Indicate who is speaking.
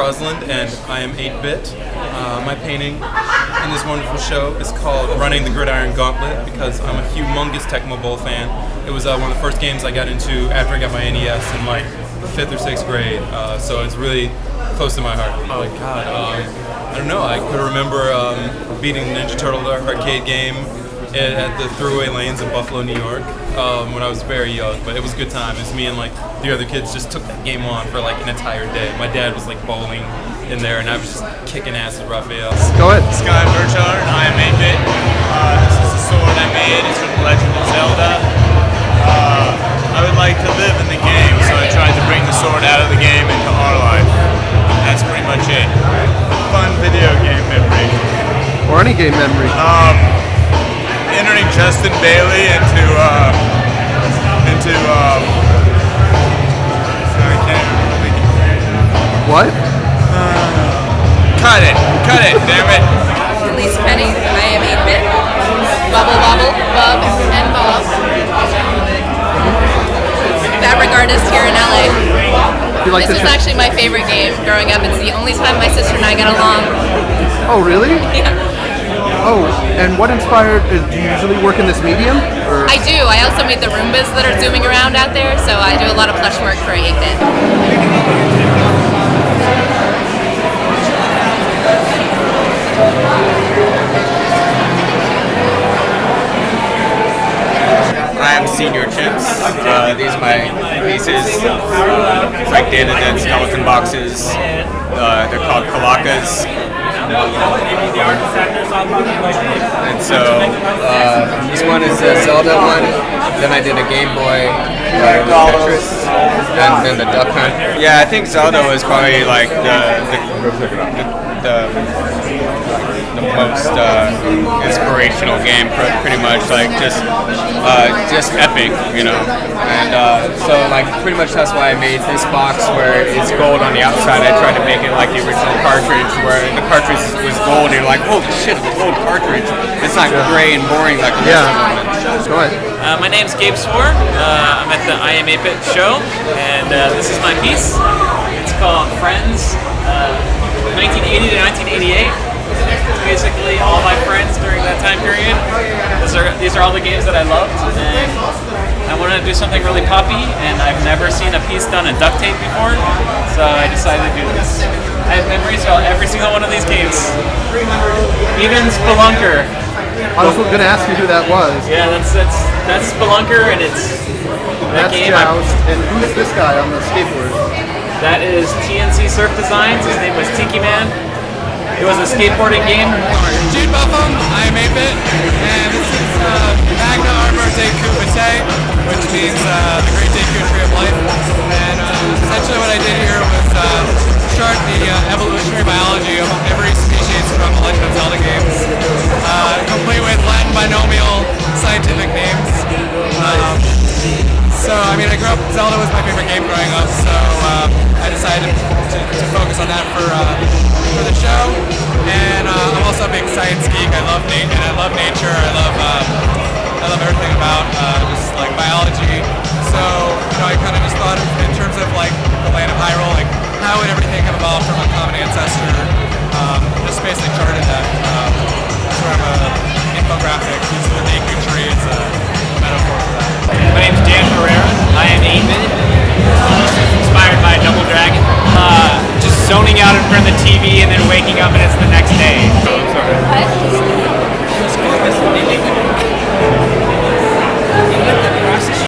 Speaker 1: Crossland, and I am 8-bit. My painting in this wonderful show is called Running the Gridiron Gauntlet because I'm a humongous Tecmo Bowl fan. It was one of the first games I got into after I got my NES in like the 5th or 6th grade, so it's really close to my heart. Oh my god, I don't know, I could remember beating the Ninja Turtle arcade game at the Thruway Lanes in Buffalo, New York, when I was very young, but it was a good time. It was me and like the other kids just took that game on for like an entire day. My dad was like bowling in there and I was just kicking ass at Raphael.
Speaker 2: Go ahead.
Speaker 3: Sky Burchard, IAM8BIT. This is the sword I made. It's from The Legend of Zelda. I would like to live in the game, so I tried to bring the sword out of the game into our life. That's pretty much it. Fun video game memory.
Speaker 2: Or any game memory.
Speaker 3: Entering Justin Bailey into I can't think.
Speaker 2: What?
Speaker 3: Cut it, damn it.
Speaker 4: Elise Penny, IAM8BIT. Bubble Bobble, Bub, and Bob. Fabric artist here in LA. This is actually my favorite game growing up. It's the only time my sister and I get along.
Speaker 2: Oh, really?
Speaker 4: Yeah.
Speaker 2: Oh, and what inspired, do you usually work in this medium? Or?
Speaker 4: I do. I also made the Roombas that are zooming around out there, so I do a lot of plush work for 8-bit.
Speaker 3: I am Senor Chips. These are my pieces, like Data Dead skeleton boxes. They're called Kalakas. And so this one is a Zelda one. Then I did a Game Boy Tetris, and then the Duck Hunt. Yeah, I think Zelda was probably like the most inspirational game, pretty much, like just epic, you know. And so like pretty much that's why I made this box where it's gold on the outside. I tried to make it like the original cartridge, where the cartridge was gold. And you're like, holy shit, it's a gold cartridge. It's not gray and boring like the rest of them.
Speaker 2: Go ahead.
Speaker 5: My name's Gabe Swarr. I'm at the IAM8BIT show, and this is my piece. It's called Friends, 1980 to 1988. Basically all my friends during that time period. These are all the games that I loved, and I wanted to do something really poppy, and I've never seen a piece done in duct tape before, so I decided to do this. I have memories about every single one of these games, even Spelunker.
Speaker 2: I was going to ask you who that was.
Speaker 5: Yeah, that's Spelunker, and it's that
Speaker 2: That's
Speaker 5: game.
Speaker 2: Joust. And who's this guy on the skateboard?
Speaker 5: That is TNC Surf Designs. His name was Tiki Man. It was a skateboarding game.
Speaker 6: Jude Buffum, IAM8BIT, and this is Magna Arbor Deku Vitae, which means the Great Deku Tree of Life. And essentially what I did here was chart the evolutionary biology of every species from the Legend of Zelda games, complete with Latin binomial scientific names. So, I mean, I grew up, Zelda was my favorite game growing up, so I decided to focus on that for the show. And I'm also a big science geek. I love nature. I love everything about just like biology. So, you know, I kind of just thought in terms of like the land of Hyrule, like how would everything have evolved from a common ancestor? Just basically charted that sort of infographic. Using the Deku tree as a metaphor for that.
Speaker 5: My name's Herrera. I am 8-bit. Inspired by Double Dragon. Just zoning out in front of the TV and then waking up and it's the next day.